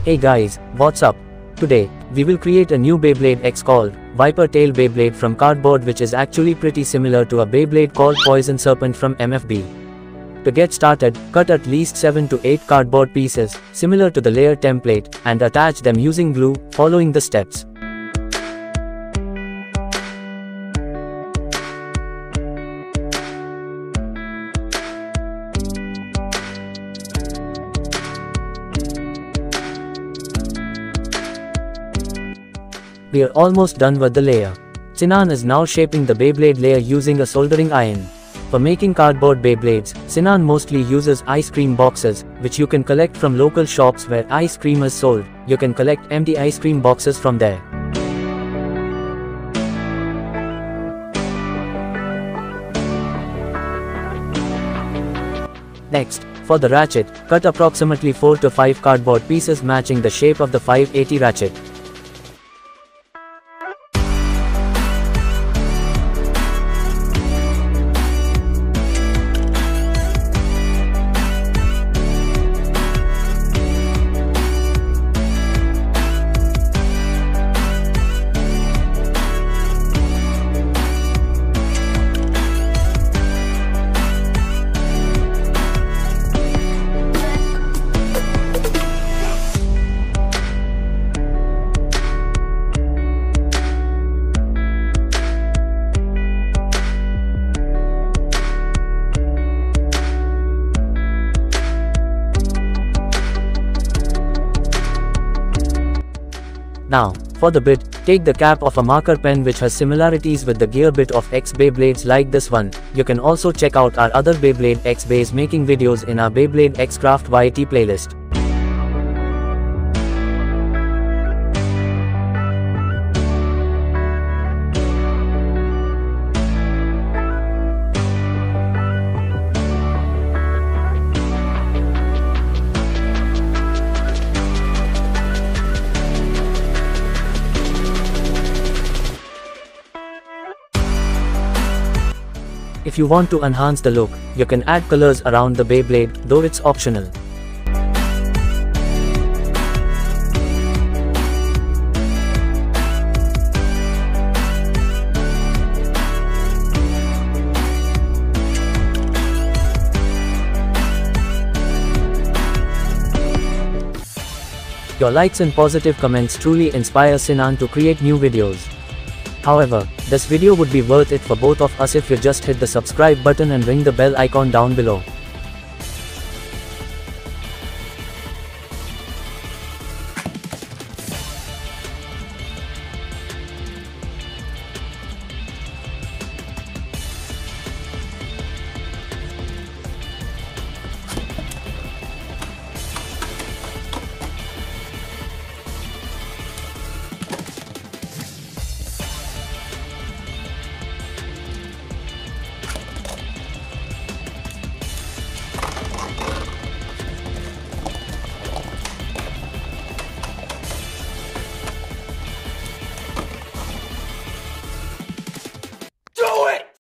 Hey guys, what's up? Today, we will create a new Beyblade X called ViperTail Beyblade from cardboard, which is actually pretty similar to a Beyblade called Poison Serpent from MFB. To get started, cut at least 7 to 8 cardboard pieces, similar to the layer template, and attach them using glue, following the steps. We are almost done with the layer. Sinan is now shaping the Beyblade layer using a soldering iron. For making cardboard Beyblades, Sinan mostly uses ice cream boxes, which you can collect from local shops where ice cream is sold. You can collect empty ice cream boxes from there. Next, for the ratchet, cut approximately 4 to 5 cardboard pieces matching the shape of the 580 ratchet. Now, for the bit, take the cap of a marker pen which has similarities with the gear bit of X Beyblades like this one. You can also check out our other Beyblade X base making videos in our Beyblade X Craft YT playlist. If you want to enhance the look, you can add colors around the Beyblade, though it's optional. Your likes and positive comments truly inspire Sinan to create new videos. However, this video would be worth it for both of us if you just hit the subscribe button and ring the bell icon down below.